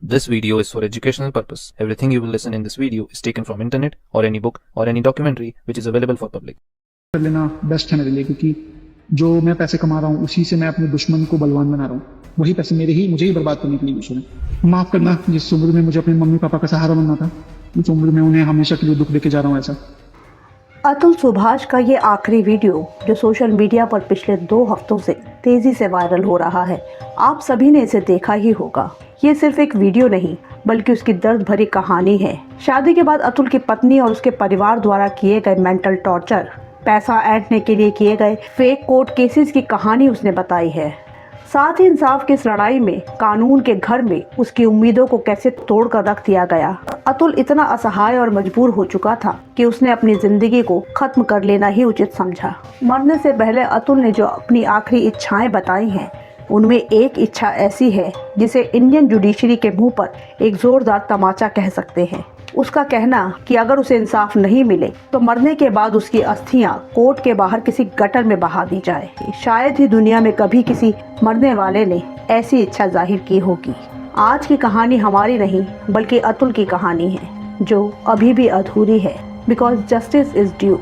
This video is for educational purpose. Everything you will listen in this video is taken from internet or any book or any documentary which is available for public. कर लेना best है मेरे लिए, क्योंकि जो मैं पैसे कमा रहा हूँ उसी से मैं अपने दुश्मन को बलवान बना रहा हूँ। वही पैसे मुझे ही बर्बाद करने के लिए यूज हो रहे हैं। माफ करना, जिस उम्र में मुझे अपने मम्मी पापा का सहारा बनना था, उस उम्र में उन्हें हमेशा के लिए दुख देके जा रहा हूँ। ऐसा अतुल सुभाष का ये आखिरी वीडियो जो सोशल मीडिया पर पिछले 2 हफ्तों से तेजी से वायरल हो रहा है, आप सभी ने इसे देखा ही होगा। ये सिर्फ एक वीडियो नहीं बल्कि उसकी दर्द भरी कहानी है। शादी के बाद अतुल की पत्नी और उसके परिवार द्वारा किए गए मेंटल टॉर्चर, पैसा ऐंठने के लिए किए गए फेक कोर्ट केसेस की कहानी उसने बताई है। साथ ही इंसाफ की इस लड़ाई में कानून के घर में उसकी उम्मीदों को कैसे तोड़कर रख दिया गया। अतुल इतना असहाय और मजबूर हो चुका था कि उसने अपनी जिंदगी को खत्म कर लेना ही उचित समझा। मरने से पहले अतुल ने जो अपनी आखिरी इच्छाएं बताई हैं, उनमें एक इच्छा ऐसी है जिसे इंडियन जुडिशरी के मुंह पर एक जोरदार तमाचा कह सकते हैं। उसका कहना कि अगर उसे इंसाफ नहीं मिले तो मरने के बाद उसकी अस्थियां कोर्ट के बाहर किसी गटर में बहा दी जाए। शायद ही दुनिया में कभी किसी मरने वाले ने ऐसी इच्छा जाहिर की होगी। आज की कहानी हमारी नहीं बल्कि अतुल की कहानी है, जो अभी भी अधूरी है। Because justice is due.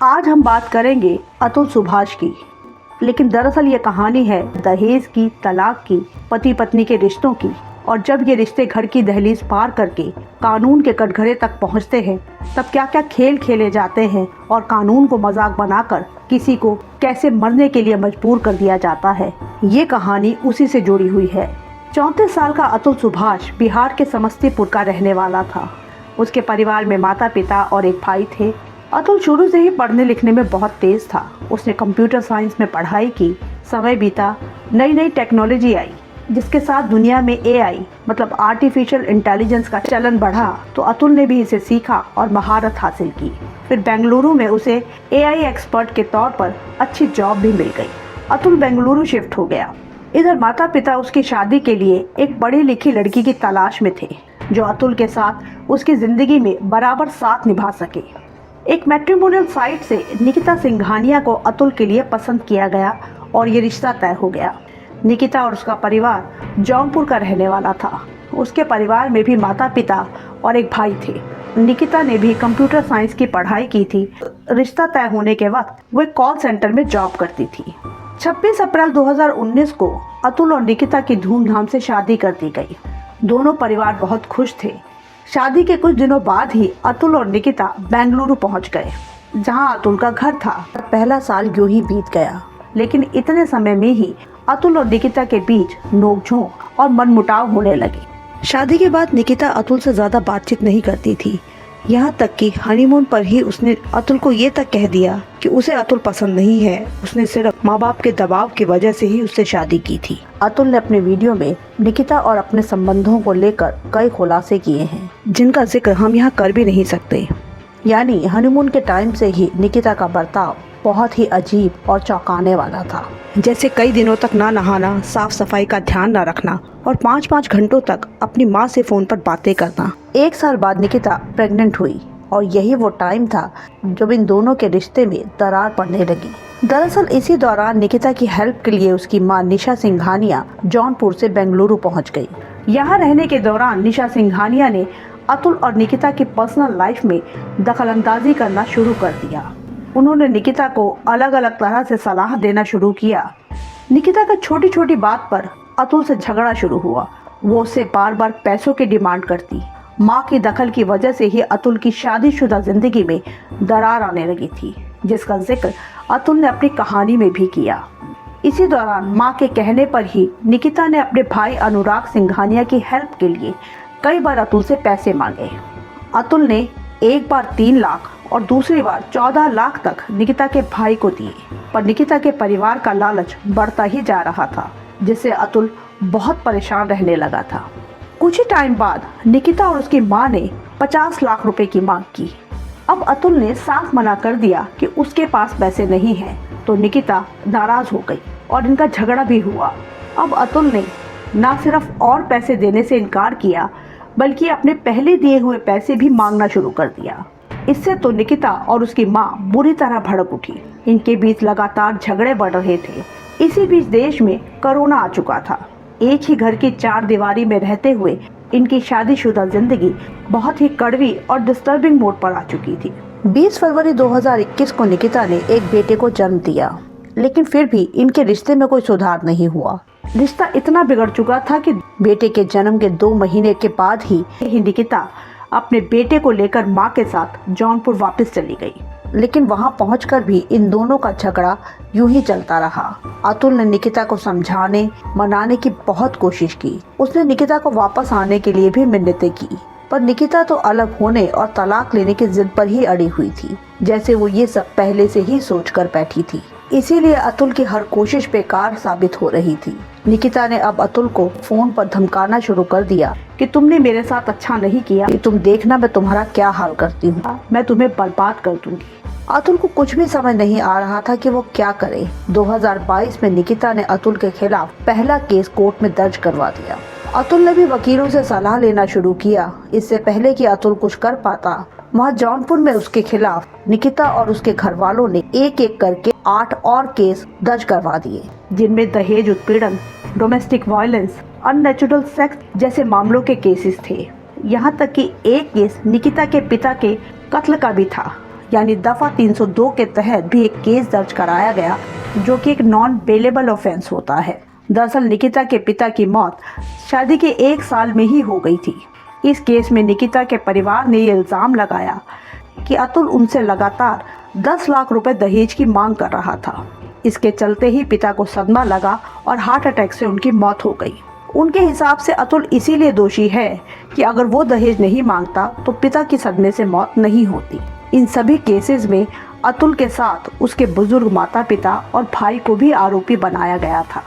आज हम बात करेंगे अतुल सुभाष की, लेकिन दरअसल ये कहानी है दहेज की, तलाक की, पति पत्नी के रिश्तों की। और जब ये रिश्ते घर की दहलीज पार करके कानून के कटघरे तक पहुंचते हैं, तब क्या क्या खेल खेले जाते हैं और कानून को मजाक बनाकर किसी को कैसे मरने के लिए मजबूर कर दिया जाता है। ये कहानी उसी से जुड़ी हुई है। 34 साल का अतुल सुभाष बिहार के समस्तीपुर का रहने वाला था। उसके परिवार में माता पिता और एक भाई थे। अतुल शुरू से ही पढ़ने लिखने में बहुत तेज था। उसने कंप्यूटर साइंस में पढ़ाई की। समय बीता, नई नई टेक्नोलॉजी आई, जिसके साथ दुनिया में AI मतलब आर्टिफिशियल इंटेलिजेंस का चलन बढ़ा, तो अतुल ने भी इसे सीखा और महारत हासिल की। फिर बेंगलुरु में उसे AI एक्सपर्ट के तौर पर अच्छी जॉब भी मिल गई। अतुल बेंगलुरु शिफ्ट हो गया। इधर माता पिता उसकी शादी के लिए एक पढ़ी लिखी लड़की की तलाश में थे, जो अतुल के साथ उसकी जिंदगी में बराबर साथ निभा सके। एक मैट्रिमोनियल साइट से निकिता सिंघानिया को अतुल के लिए पसंद किया गया और ये रिश्ता तय हो गया। निकिता और उसका परिवार जौनपुर का रहने वाला था। उसके परिवार में भी माता पिता और एक भाई थे। निकिता ने भी कंप्यूटर साइंस की पढ़ाई की थी। रिश्ता तय होने के वक्त वो एक कॉल सेंटर में जॉब करती थी। 26 अप्रैल 2019 को अतुल और निकिता की धूमधाम से शादी कर दी गई। दोनों परिवार बहुत खुश थे। शादी के कुछ दिनों बाद ही अतुल और निकिता बेंगलुरु पहुंच गए, जहां अतुल का घर था। पहला साल यूं ही बीत गया, लेकिन इतने समय में ही अतुल और निकिता के बीच नोकझोंक और मनमुटाव होने लगे। शादी के बाद निकिता अतुल से ज्यादा बातचीत नहीं करती थी। यहाँ तक कि हनीमून पर ही उसने अतुल को ये तक कह दिया कि उसे अतुल पसंद नहीं है। उसने सिर्फ माँ बाप के दबाव की वजह से ही उससे शादी की थी। अतुल ने अपने वीडियो में निकिता और अपने संबंधों को लेकर कई खुलासे किए हैं, जिनका जिक्र हम यहाँ कर भी नहीं सकते। यानी हनीमून के टाइम से ही निकिता का बर्ताव बहुत ही अजीब और चौंकाने वाला था। जैसे कई दिनों तक ना नहाना, साफ सफाई का ध्यान न रखना और 5-5 घंटों तक अपनी माँ से फोन पर बातें करना। 1 साल बाद निकिता प्रेग्नेंट हुई और यही वो टाइम था जब इन दोनों के रिश्ते में दरार पड़ने लगी। दरअसल इसी दौरान निकिता की हेल्प के लिए उसकी माँ निशा सिंघानिया जौनपुर से बेंगलुरु पहुँच गई। यहाँ रहने के दौरान निशा सिंघानिया ने अतुल और निकिता की पर्सनल लाइफ में दखलंदाजी करना शुरू कर दिया। उन्होंने निकिता को अलग अलग तरह से सलाह देना शुरू किया। निकिता का छोटी छोटी बात पर अतुल से झगड़ा शुरू हुआ। वो उससे बार बार पैसों की डिमांड करती। माँ की दखल की वजह से ही अतुल की शादीशुदा जिंदगी में दरार आने लगी थी, जिसका जिक्र अतुल ने अपनी कहानी में भी किया। इसी दौरान माँ के कहने पर ही निकिता ने अपने भाई अनुराग सिंघानिया की हेल्प के लिए कई बार अतुल से पैसे मांगे। अतुल ने एक बार 3 लाख और दूसरी बार 14 लाख तक निकिता के भाई को दिए, पर निकिता के परिवार का लालच बढ़ता ही जा रहा था, जिससे अतुल बहुत परेशान रहने लगा था। कुछ ही टाइम बाद निकिता और उसकी माँ ने 50 लाख रुपए की मांग की। अब अतुल ने साफ मना कर दिया कि उसके पास पैसे नहीं हैं, तो निकिता नाराज हो गई और इनका झगड़ा भी हुआ। अब अतुल ने न सिर्फ और पैसे देने से इनकार किया, बल्कि अपने पहले दिए हुए पैसे भी मांगना शुरू कर दिया। इससे तो निकिता और उसकी माँ बुरी तरह भड़क उठी। इनके बीच लगातार झगड़े बढ़ रहे थे। इसी बीच देश में कोरोना आ चुका था। एक ही घर की चार दीवारी में रहते हुए इनकी शादीशुदा जिंदगी बहुत ही कड़वी और डिस्टर्बिंग मोड पर आ चुकी थी। 20 फरवरी 2021 को निकिता ने एक बेटे को जन्म दिया, लेकिन फिर भी इनके रिश्ते में कोई सुधार नहीं हुआ। रिश्ता इतना बिगड़ चुका था कि बेटे के जन्म के 2 महीने के बाद ही निकिता अपने बेटे को लेकर मां के साथ जौनपुर वापस चली गई। लेकिन वहां पहुंचकर भी इन दोनों का झगड़ा यूं ही चलता रहा। अतुल ने निकिता को समझाने मनाने की बहुत कोशिश की। उसने निकिता को वापस आने के लिए भी मिन्नतें की, पर निकिता तो अलग होने और तलाक लेने की जिद पर ही अड़ी हुई थी, जैसे वो ये सब पहले से ही सोच कर बैठी थी। इसीलिए अतुल की हर कोशिश बेकार साबित हो रही थी। निकिता ने अब अतुल को फोन पर धमकाना शुरू कर दिया कि तुमने मेरे साथ अच्छा नहीं किया, कि तुम देखना मैं तुम्हारा क्या हाल करती हूँ, मैं तुम्हें बर्बाद कर दूंगी। अतुल को कुछ भी समझ नहीं आ रहा था कि वो क्या करे। 2022 में निकिता ने अतुल के खिलाफ पहला केस कोर्ट में दर्ज करवा दिया। अतुल ने भी वकीलों से सलाह लेना शुरू किया। इससे पहले कि अतुल कुछ कर पाता, वहाँ जौनपुर में उसके खिलाफ निकिता और उसके घर वालों ने एक एक करके 8 और केस दर्ज करवा दिए, जिनमें दहेज उत्पीड़न, डोमेस्टिक वायलेंस, अननेचुरल सेक्स जैसे मामलों के केसेस थे। यहाँ तक कि एक केस निकिता के पिता के कत्ल का भी था, यानी दफा 302 के तहत भी एक केस दर्ज कराया गया, जो कि एक नॉन बेलेबल ऑफेंस होता है। दरअसल निकिता के पिता की मौत शादी के 1 साल में ही हो गई थी। इस केस में निकिता के परिवार ने ये इल्ज़ाम लगाया कि अतुल उनसे लगातार 10 लाख रुपए दहेज की मांग कर रहा था। इसके चलते ही पिता को सदमा लगा और हार्ट अटैक से उनकी मौत हो गई। उनके हिसाब से अतुल इसीलिए दोषी है कि अगर वो दहेज नहीं मांगता तो पिता की सदमे से मौत नहीं होती। इन सभी केसेस में अतुल के साथ उसके बुजुर्ग माता पिता और भाई को भी आरोपी बनाया गया था।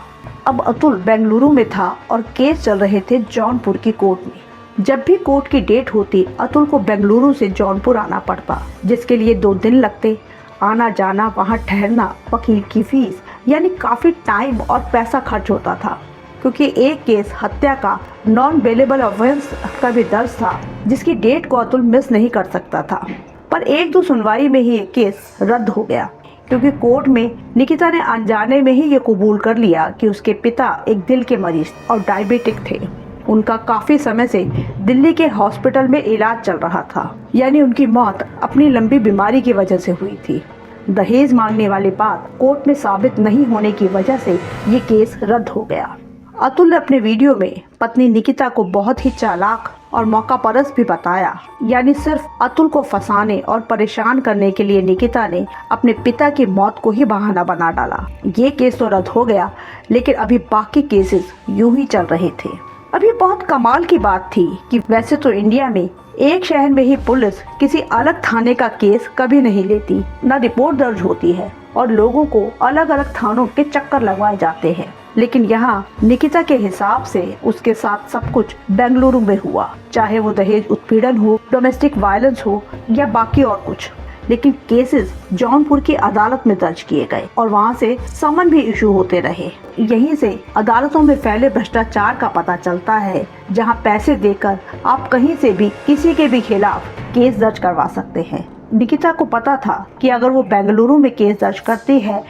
अब अतुल बेंगलुरु में था और केस चल रहे थे जौनपुर की कोर्ट में। जब भी कोर्ट की डेट होती, अतुल को बेंगलुरु से जौनपुर आना पड़ता, जिसके लिए 2 दिन लगते। आना जाना, वहाँ ठहरना, वकील की फीस, यानी काफ़ी टाइम और पैसा खर्च होता था। क्योंकि एक केस हत्या का नॉन बेलेबल ऑफेंस का भी दर्ज था, जिसकी डेट को अतुल मिस नहीं कर सकता था। पर 1-2 सुनवाई में ही ये केस रद्द हो गया, क्योंकि कोर्ट में निकिता ने अनजाने में ही ये कबूल कर लिया कि उसके पिता एक दिल के मरीज और डायबिटिक थे। उनका काफ़ी समय से दिल्ली के हॉस्पिटल में इलाज चल रहा था, यानी उनकी मौत अपनी लंबी बीमारी की वजह से हुई थी। दहेज मांगने वाली बात कोर्ट में साबित नहीं होने की वजह से ये केस रद्द हो गया। अतुल ने अपने वीडियो में पत्नी निकिता को बहुत ही चालाक और मौकापरस्त भी बताया, यानी सिर्फ अतुल को फंसाने और परेशान करने के लिए निकिता ने अपने पिता की मौत को ही बहाना बना डाला। ये केस तो रद्द हो गया, लेकिन अभी बाकी केसेस यूं ही चल रहे थे। अभी बहुत कमाल की बात थी कि वैसे तो इंडिया में एक शहर में ही पुलिस किसी अलग थाने का केस कभी नहीं लेती, न रिपोर्ट दर्ज होती है और लोगों को अलग अलग थानों के चक्कर लगवाए जाते हैं। लेकिन यहाँ निकिता के हिसाब से उसके साथ सब कुछ बेंगलुरु में हुआ, चाहे वो दहेज उत्पीड़न हो, डोमेस्टिक वायलेंस हो या बाकी और कुछ। लेकिन केसेस जौनपुर की अदालत में दर्ज किए गए और वहाँ से समन भी इशू होते रहे। यहीं से अदालतों में फैले भ्रष्टाचार का पता चलता है, जहाँ पैसे देकर आप कहीं से भी किसी के भी खिलाफ केस दर्ज करवा सकते हैं। निकिता को पता था कि अगर वो बेंगलुरु में केस दर्ज करती है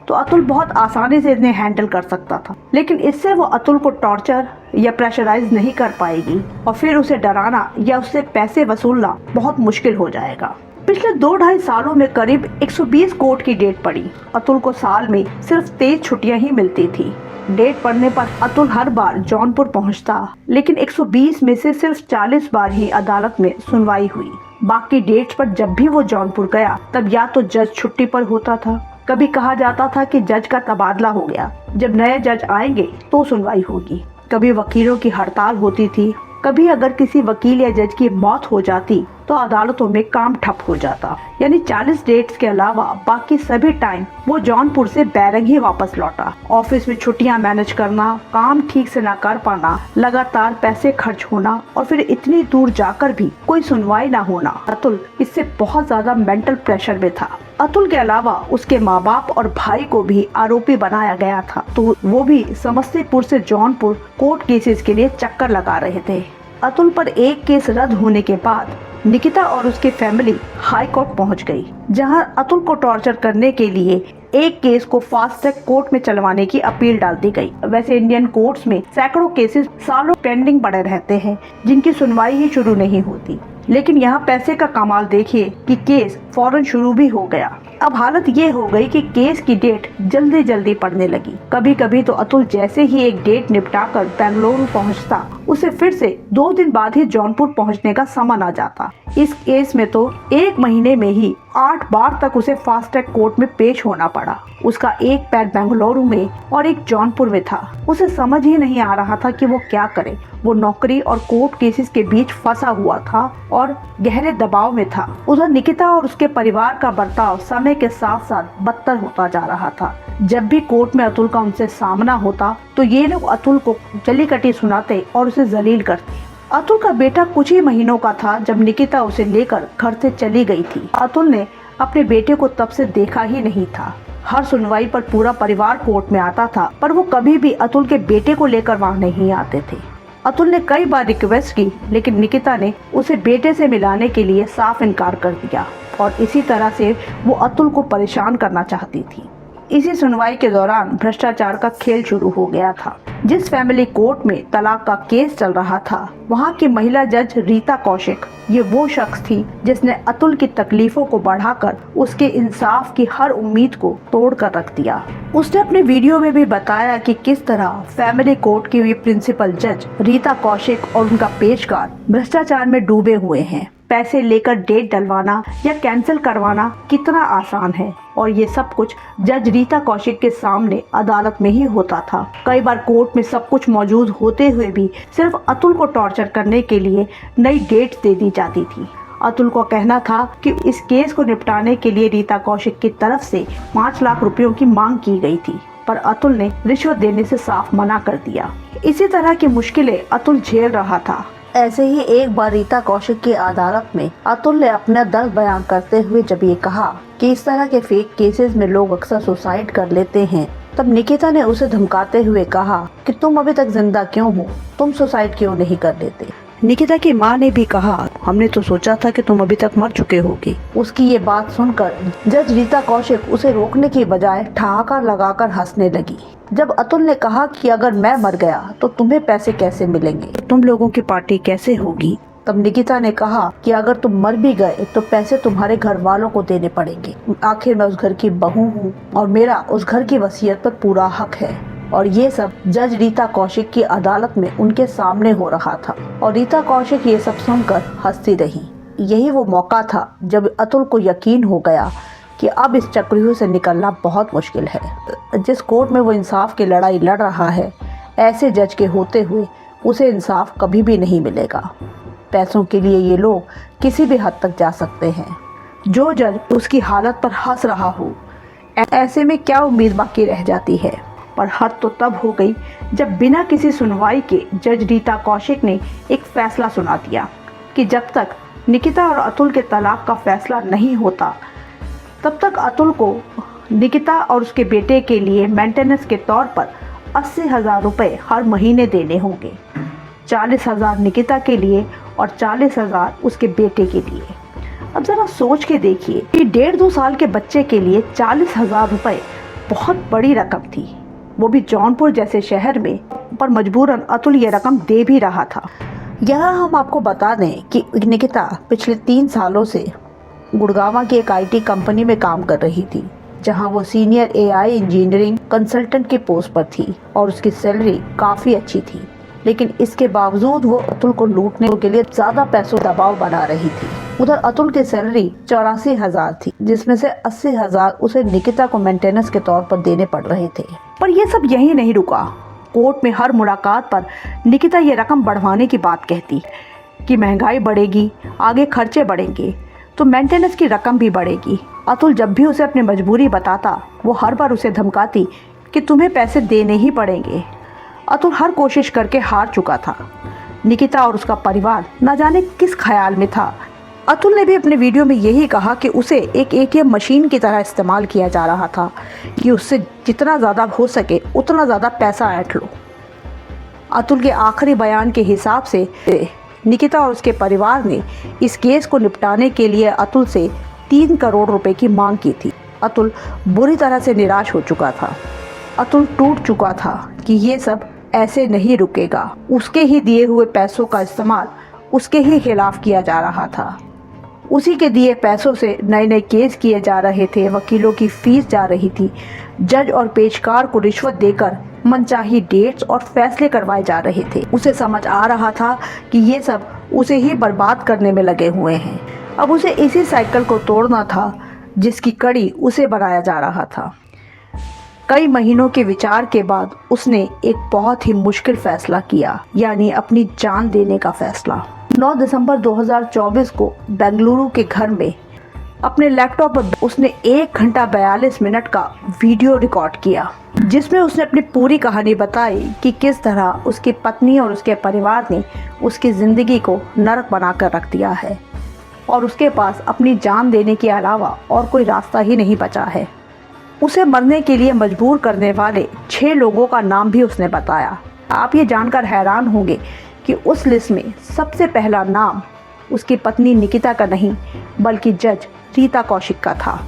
तो अतुल बहुत आसानी से इन्हें हैंडल कर सकता था, लेकिन इससे वो अतुल को टॉर्चर या प्रेशराइज नहीं कर पाएगी और फिर उसे डराना या उससे पैसे वसूलना बहुत मुश्किल हो जाएगा। पिछले 2-2.5 सालों में करीब 120 कोर्ट की डेट पड़ी। अतुल को साल में सिर्फ 23 छुट्टियां ही मिलती थी। डेट पड़ने पर अतुल हर बार जौनपुर पहुंचता, लेकिन 120 में से सिर्फ 40 बार ही अदालत में सुनवाई हुई। बाकी डेट्स पर जब भी वो जौनपुर गया, तब या तो जज छुट्टी पर होता था, कभी कहा जाता था कि जज का तबादला हो गया, जब नए जज आएंगे तो सुनवाई होगी। कभी वकीलों की हड़ताल होती थी, कभी अगर किसी वकील या जज की मौत हो जाती तो अदालतों में काम ठप हो जाता। यानी 40 डेट्स के अलावा बाकी सभी टाइम वो जौनपुर से बैरंग ही वापस लौटा। ऑफिस में छुट्टियां मैनेज करना, काम ठीक से ना कर पाना, लगातार पैसे खर्च होना और फिर इतनी दूर जाकर भी कोई सुनवाई ना होना। अतुल इससे बहुत ज्यादा मेंटल प्रेशर में था। अतुल के अलावा उसके माँ बाप और भाई को भी आरोपी बनाया गया था, तो वो भी समस्तीपुर से जौनपुर कोर्ट केसेस के लिए चक्कर लगा रहे थे। अतुल पर एक केस रद्द होने के बाद निकिता और उसकी फैमिली हाई कोर्ट पहुंच गई, जहां अतुल को टॉर्चर करने के लिए एक केस को फास्ट ट्रैक कोर्ट में चलवाने की अपील डाल दी गई। वैसे इंडियन कोर्ट्स में सैकड़ों केसेस सालों पेंडिंग पड़े रहते हैं, जिनकी सुनवाई ही शुरू नहीं होती। लेकिन यहाँ पैसे का कमाल देखिए कि केस फौरन शुरू भी हो गया। अब हालत ये हो गई कि केस की डेट जल्दी जल्दी पड़ने लगी। कभी कभी तो अतुल जैसे ही एक डेट निपटाकर बेंगलुरु पहुंचता, उसे फिर से 2 दिन बाद ही जौनपुर पहुंचने का समन आ जाता। इस केस में तो 1 महीने में ही 8 बार तक उसे फास्ट ट्रैक कोर्ट में पेश होना पड़ा। उसका एक पैर बेंगलुरु में और एक जौनपुर में था। उसे समझ ही नहीं आ रहा था कि वो क्या करे। वो नौकरी और कोर्ट केसेस के बीच फंसा हुआ था और गहरे दबाव में था। उधर निकिता और उसके परिवार का बर्ताव समय के साथ साथ बदतर होता जा रहा था। जब भी कोर्ट में अतुल का उनसे सामना होता तो ये लोग अतुल को जलीकटी सुनाते और उसे जलील करते। अतुल का बेटा कुछ ही महीनों का था जब निकिता उसे लेकर घर से चली गई थी। अतुल ने अपने बेटे को तब से देखा ही नहीं था। हर सुनवाई पर पूरा परिवार कोर्ट में आता था, पर वो कभी भी अतुल के बेटे को लेकर वहाँ नहीं आते थे। अतुल ने कई बार रिक्वेस्ट की, लेकिन निकिता ने उसे बेटे से मिलाने के लिए साफ इनकार कर दिया और इसी तरह से वो अतुल को परेशान करना चाहती थी। इसी सुनवाई के दौरान भ्रष्टाचार का खेल शुरू हो गया था। जिस फैमिली कोर्ट में तलाक का केस चल रहा था, वहाँ की महिला जज रीता कौशिक ये वो शख्स थी जिसने अतुल की तकलीफों को बढ़ाकर उसके इंसाफ की हर उम्मीद को तोड़ कर रख दिया। उसने अपने वीडियो में भी बताया कि किस तरह फैमिली कोर्ट की प्रिंसिपल जज रीता कौशिक और उनका पेशकार भ्रष्टाचार में डूबे हुए हैं। पैसे लेकर डेट डलवाना या कैंसिल करवाना कितना आसान है, और ये सब कुछ जज रीता कौशिक के सामने अदालत में ही होता था। कई बार कोर्ट में सब कुछ मौजूद होते हुए भी सिर्फ अतुल को टॉर्चर करने के लिए नई डेट दे दी जाती थी। अतुल को कहना था कि इस केस को निपटाने के लिए रीता कौशिक की तरफ से 5 लाख रुपयों की मांग की गई थी, पर अतुल ने रिश्वत देने से साफ मना कर दिया। इसी तरह की मुश्किलें अतुल झेल रहा था। ऐसे ही एक बार रीता कौशिक की अदालत में अतुल ने अपना दर्द बयान करते हुए जब ये कहा कि इस तरह के फेक केसेस में लोग अक्सर सुसाइड कर लेते हैं, तब निकिता ने उसे धमकाते हुए कहा कि तुम अभी तक जिंदा क्यों हो, तुम सुसाइड क्यों नहीं कर लेते। निकिता की मां ने भी कहा, हमने तो सोचा था कि तुम अभी तक मर चुके होगे। उसकी ये बात सुनकर जज रीता कौशिक उसे रोकने की बजाय ठहाका लगाकर हंसने लगी। जब अतुल ने कहा कि अगर मैं मर गया तो तुम्हें पैसे कैसे मिलेंगे, तुम लोगों की पार्टी कैसे होगी, तब निकिता ने कहा कि अगर तुम मर भी गए तो पैसे तुम्हारे घर वालों को देने पड़ेंगे। आखिर मैं उस घर की बहू हूँ और मेरा उस घर की वसीयत पर पूरा हक है। और ये सब जज रीता कौशिक की अदालत में उनके सामने हो रहा था और रीता कौशिक ये सब सुनकर हंसती रही। यही वो मौका था जब अतुल को यकीन हो गया कि अब इस चक्रव्यूह से निकलना बहुत मुश्किल है। जिस कोर्ट में वो इंसाफ की लड़ाई लड़ रहा है, ऐसे जज के होते हुए उसे इंसाफ कभी भी नहीं मिलेगा। पैसों के लिए ये लोग किसी भी हद तक जा सकते हैं। जो जज उसकी हालत पर हंस रहा हो, ऐसे में क्या उम्मीद बाकी रह जाती है। पर हद तो तब हो गई जब बिना किसी सुनवाई के जज रीता कौशिक ने एक फैसला सुना दिया कि जब तक निकिता और अतुल के तलाक का फैसला नहीं होता, तब तक अतुल को निकिता और उसके बेटे के लिए मेंटेनेंस के तौर पर 80,000 रुपये हर महीने देने होंगे। 40,000 निकिता के लिए और 40,000 उसके बेटे के लिए। अब जरा सोच के देखिए कि 1.5-2 साल के बच्चे के लिए 40,000 रुपये बहुत बड़ी रकम थी, वो भी जौनपुर जैसे शहर में। पर मजबूरन अतुल ये रकम दे भी रहा था। यहाँ हम आपको बता दें कि निकिता पिछले 3 सालों से गुड़गांव की एक IT कंपनी में काम कर रही थी, जहाँ वो सीनियर AI इंजीनियरिंग कंसल्टेंट की पोस्ट पर थी और उसकी सैलरी काफ़ी अच्छी थी। लेकिन इसके बावजूद वो अतुल को लूटने के लिए ज़्यादा पैसों दबाव बना रही थी। उधर अतुल की सैलरी 84,000 थी, जिसमें से 80,000 उसे निकिता को मेंटेनेंस के तौर पर देने पड़ रहे थे। पर यह सब यहीं नहीं रुका। कोर्ट में हर मुलाकात पर निकिता ये रकम बढ़वाने की बात कहती। कि महंगाई बढ़ेगी, आगे खर्चे बढ़ेंगे तो मेंटेनेंस की रकम भी बढ़ेगी। अतुल जब भी उसे अपनी मजबूरी बताता वो हर बार उसे धमकाती कि तुम्हें पैसे देने ही पड़ेंगे। अतुल हर कोशिश करके हार चुका था। निकिता और उसका परिवार न जाने किस ख्याल में था। अतुल ने भी अपने वीडियो में यही कहा कि उसे एक ATM मशीन की तरह इस्तेमाल किया जा रहा था कि उससे जितना ज़्यादा हो सके उतना ज़्यादा पैसा ऐंठ लो। अतुल के आखिरी बयान के हिसाब से निकिता और उसके परिवार ने इस केस को निपटाने के लिए अतुल से 3 करोड़ रुपए की मांग की थी। अतुल बुरी तरह से निराश हो चुका था। अतुल टूट चुका था कि ये सब ऐसे नहीं रुकेगा। उसके ही दिए हुए पैसों का इस्तेमाल उसके ही खिलाफ किया जा रहा था। उसी के दिए पैसों से नए नए केस किए जा रहे थे, वकीलों की फीस जा रही थी, जज और पेशकार को रिश्वत देकर मनचाही डेट्स और फैसले करवाए जा रहे थे। उसे समझ आ रहा था कि ये सब उसे ही बर्बाद करने में लगे हुए हैं। अब उसे इसी साइकिल को तोड़ना था जिसकी कड़ी उसे बनाया जा रहा था। कई महीनों के विचार के बाद उसने एक बहुत ही मुश्किल फैसला किया, यानी अपनी जान देने का फैसला। 9 दिसंबर 2024 को बेंगलुरु के घर में अपने लैपटॉप पर उसने 1 घंटा 42 मिनट का वीडियो रिकॉर्ड किया, जिसमें उसने अपनी पूरी कहानी बताई कि किस तरह उसकी पत्नी और उसके परिवार ने उसकी ज़िंदगी को नरक बनाकर रख दिया है और उसके पास अपनी जान देने के अलावा और कोई रास्ता ही नहीं बचा है। उसे मरने के लिए मजबूर करने वाले 6 लोगों का नाम भी उसने बताया। आप ये जानकर हैरान होंगे कि उस लिस्ट में सबसे पहला नाम उसकी पत्नी निकिता का नहीं बल्कि जज रीता कौशिक का था।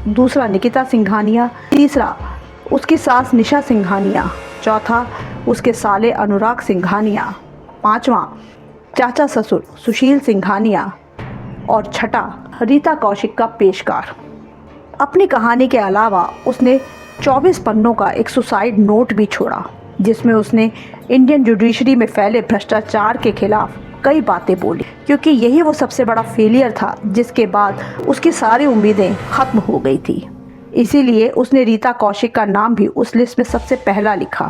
दूसरा निकिता सिंघानिया, तीसरा उसकी सास निशा सिंघानिया, चौथा उसके साले अनुराग सिंघानिया, पांचवा चाचा ससुर सुशील सिंघानिया और छठा रीता कौशिक का पेशकार। अपनी कहानी के अलावा उसने 24 पन्नों का एक सुसाइड नोट भी छोड़ा, जिसमें उसने इंडियन जुडिशरी में फैले भ्रष्टाचार के खिलाफ कई बातें बोली, क्योंकि यही वो सबसे बड़ा फेलियर था जिसके बाद उसकी सारी उम्मीदें खत्म हो गई थी। इसीलिए उसने रीता कौशिक का नाम भी उस लिस्ट में सबसे पहला लिखा।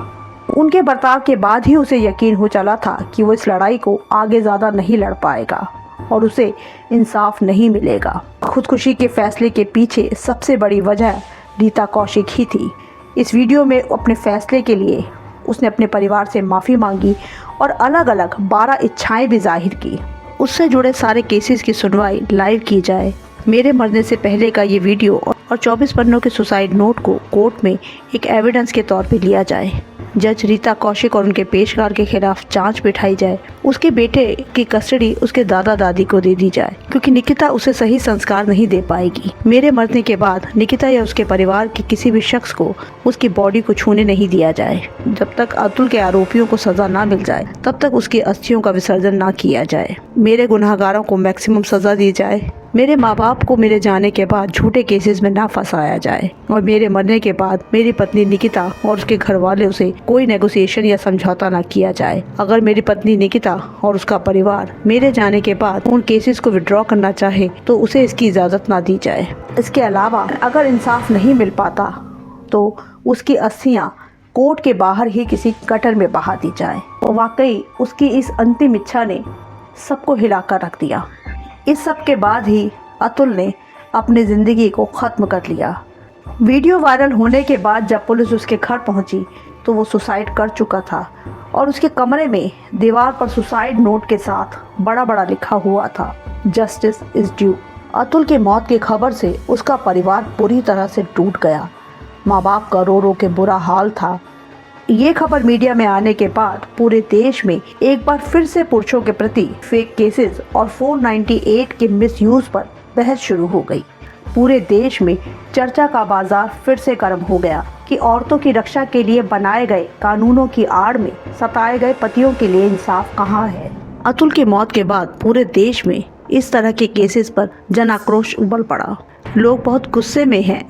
उनके बर्ताव के बाद ही उसे यकीन हो चला था कि वो इस लड़ाई को आगे ज़्यादा नहीं लड़ पाएगा और उसे इंसाफ नहीं मिलेगा। खुदकुशी के फैसले के पीछे सबसे बड़ी वजह रीता कौशिक ही थी। इस वीडियो में अपने फैसले के लिए उसने अपने परिवार से माफ़ी मांगी और अलग अलग 12 इच्छाएं भी जाहिर की। उससे जुड़े सारे केसेस की सुनवाई लाइव की जाए। मेरे मरने से पहले का ये वीडियो और 24 पन्नों के सुसाइड नोट को कोर्ट में एक एविडेंस के तौर पे लिया जाए। जज रीता कौशिक और उनके पेशकार के खिलाफ जांच बिठाई जाए। उसके बेटे की कस्टडी उसके दादा दादी को दे दी जाए, क्योंकि निकिता उसे सही संस्कार नहीं दे पाएगी। मेरे मरने के बाद निकिता या उसके परिवार के किसी भी शख्स को उसकी बॉडी को छूने नहीं दिया जाए। जब तक अतुल के आरोपियों को सजा ना मिल जाए तब तक उसकी अस्थियों का विसर्जन ना किया जाए। मेरे गुनहगारों को मैक्सिमम सजा दी जाए। मेरे माँ बाप को मेरे जाने के बाद झूठे केसेस में ना फंसाया जाए और मेरे मरने के बाद मेरी पत्नी निकिता और उसके घर वाले से कोई नेगोशिएशन या समझौता ना किया जाए। अगर मेरी पत्नी निकिता और उसका परिवार मेरे जाने के बाद उन केसेस को विड्रॉ करना चाहे तो उसे इसकी इजाज़त ना दी जाए। इसके अलावा अगर इंसाफ नहीं मिल पाता तो उसकी अस्थियाँ कोर्ट के बाहर ही किसी गटर में बहा दी जाए। और वाकई उसकी इस अंतिम इच्छा ने सबको हिलाकर रख दिया। इस सब के बाद ही अतुल ने अपनी ज़िंदगी को ख़त्म कर लिया। वीडियो वायरल होने के बाद जब पुलिस उसके घर पहुंची तो वो सुसाइड कर चुका था और उसके कमरे में दीवार पर सुसाइड नोट के साथ बड़ा बड़ा लिखा हुआ था, जस्टिस इज़ ड्यू। अतुल की मौत की खबर से उसका परिवार पूरी तरह से टूट गया। माँ बाप का रो रो के बुरा हाल था। ये खबर मीडिया में आने के बाद पूरे देश में एक बार फिर से पुरुषों के प्रति फेक केसेस और 498 के मिसयूज पर बहस शुरू हो गई। पूरे देश में चर्चा का बाजार फिर से गर्म हो गया कि औरतों की रक्षा के लिए बनाए गए कानूनों की आड़ में सताए गए पतियों के लिए इंसाफ कहाँ है। अतुल की मौत के बाद पूरे देश में इस तरह के केसेस पर जन आक्रोश उबल पड़ा। लोग बहुत गुस्से में हैं।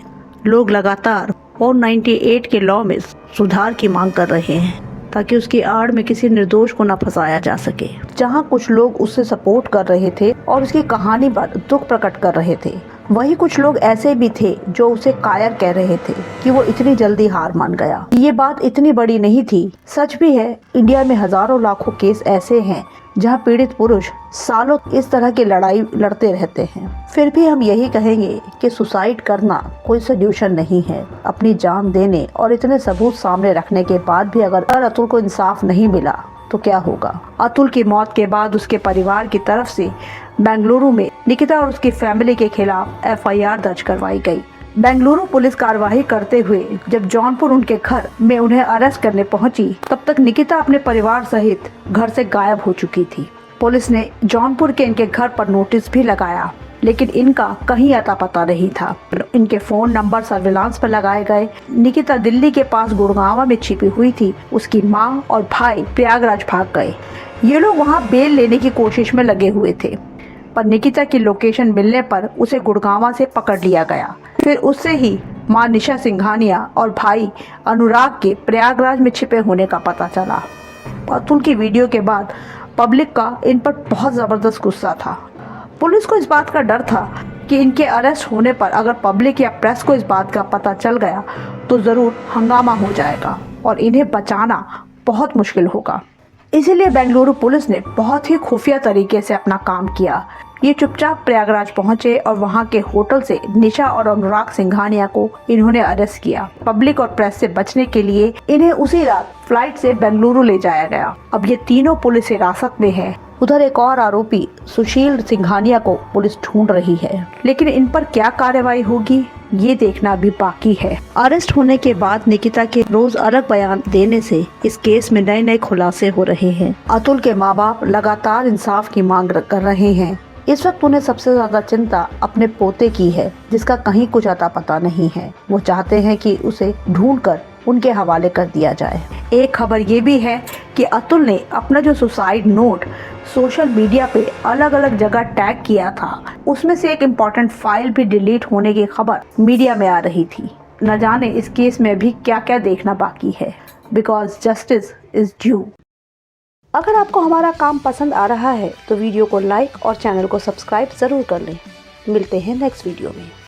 लोग लगातार 498 के लॉ में सुधार की मांग कर रहे हैं ताकि उसकी आड़ में किसी निर्दोष को न फंसाया जा सके। जहां कुछ लोग उससे सपोर्ट कर रहे थे और उसकी कहानी पर दुख प्रकट कर रहे थे, वही कुछ लोग ऐसे भी थे जो उसे कायर कह रहे थे कि वो इतनी जल्दी हार मान गया। ये बात इतनी बड़ी नहीं थी। सच भी है, इंडिया में हजारों लाखों केस ऐसे हैं जहां पीड़ित पुरुष सालों इस तरह की लड़ाई लड़ते रहते हैं। फिर भी हम यही कहेंगे कि सुसाइड करना कोई सोल्यूशन नहीं है। अपनी जान देने और इतने सबूत सामने रखने के बाद भी अगर अतुल को इंसाफ नहीं मिला तो क्या होगा। अतुल की मौत के बाद उसके परिवार की तरफ से बेंगलुरु में निकिता और उसकी फैमिली के खिलाफ FIR दर्ज करवाई गई। बेंगलुरु पुलिस कार्रवाई करते हुए जब जौनपुर उनके घर में उन्हें अरेस्ट करने पहुंची, तब तक निकिता अपने परिवार सहित घर से गायब हो चुकी थी। पुलिस ने जौनपुर के इनके घर पर नोटिस भी लगाया, लेकिन इनका कहीं अता पता नहीं था। इनके फोन नंबर सर्विलांस पर लगाए गए। निकिता दिल्ली के पास गुड़गांव में छिपी हुई थी। उसकी माँ और भाई प्रयागराज भाग गए। ये लोग वहाँ बेल लेने की कोशिश में लगे हुए थे, पर निकिता की लोकेशन मिलने पर उसे गुड़गांव से पकड़ लिया गया। फिर उससे ही मां निशा सिंघानिया और भाई अनुराग के प्रयागराज में छिपे होने का पता चला। अतुल की वीडियो के बाद पब्लिक का इन पर बहुत ज़बरदस्त गुस्सा था। पुलिस को इस बात का डर था कि इनके अरेस्ट होने पर अगर पब्लिक या प्रेस को इस बात का पता चल गया तो ज़रूर हंगामा हो जाएगा और इन्हें बचाना बहुत मुश्किल होगा। इसीलिए बेंगलुरु पुलिस ने बहुत ही खुफिया तरीके से अपना काम किया। ये चुपचाप प्रयागराज पहुंचे और वहां के होटल से निशा और अनुराग सिंघानिया को इन्होंने अरेस्ट किया। पब्लिक और प्रेस से बचने के लिए इन्हें उसी रात फ्लाइट से बेंगलुरु ले जाया गया। अब ये तीनों पुलिस हिरासत में है। उधर एक और आरोपी सुशील सिंघानिया को पुलिस ढूंढ रही है, लेकिन इन पर क्या कार्रवाई होगी ये देखना भी बाकी है। अरेस्ट होने के बाद निकिता के रोज अलग बयान देने से इस केस में नए नए खुलासे हो रहे हैं। अतुल के माँ बाप लगातार इंसाफ की मांग कर रहे हैं। इस वक्त उन्हें सबसे ज्यादा चिंता अपने पोते की है, जिसका कहीं कुछ अता पता नहीं है। वो चाहते हैं कि उसे ढूंढकर उनके हवाले कर दिया जाए। एक खबर ये भी है कि अतुल ने अपना जो सुसाइड नोट सोशल मीडिया पे अलग अलग जगह टैग किया था, उसमें से एक इम्पॉर्टेंट फाइल भी डिलीट होने की खबर मीडिया में आ रही थी। न जाने इस केस में भी क्या क्या देखना बाकी है, बिकॉज जस्टिस इज ड्यू। अगर आपको हमारा काम पसंद आ रहा है तो वीडियो को लाइक और चैनल को सब्सक्राइब ज़रूर कर लें। मिलते हैं नेक्स्ट वीडियो में।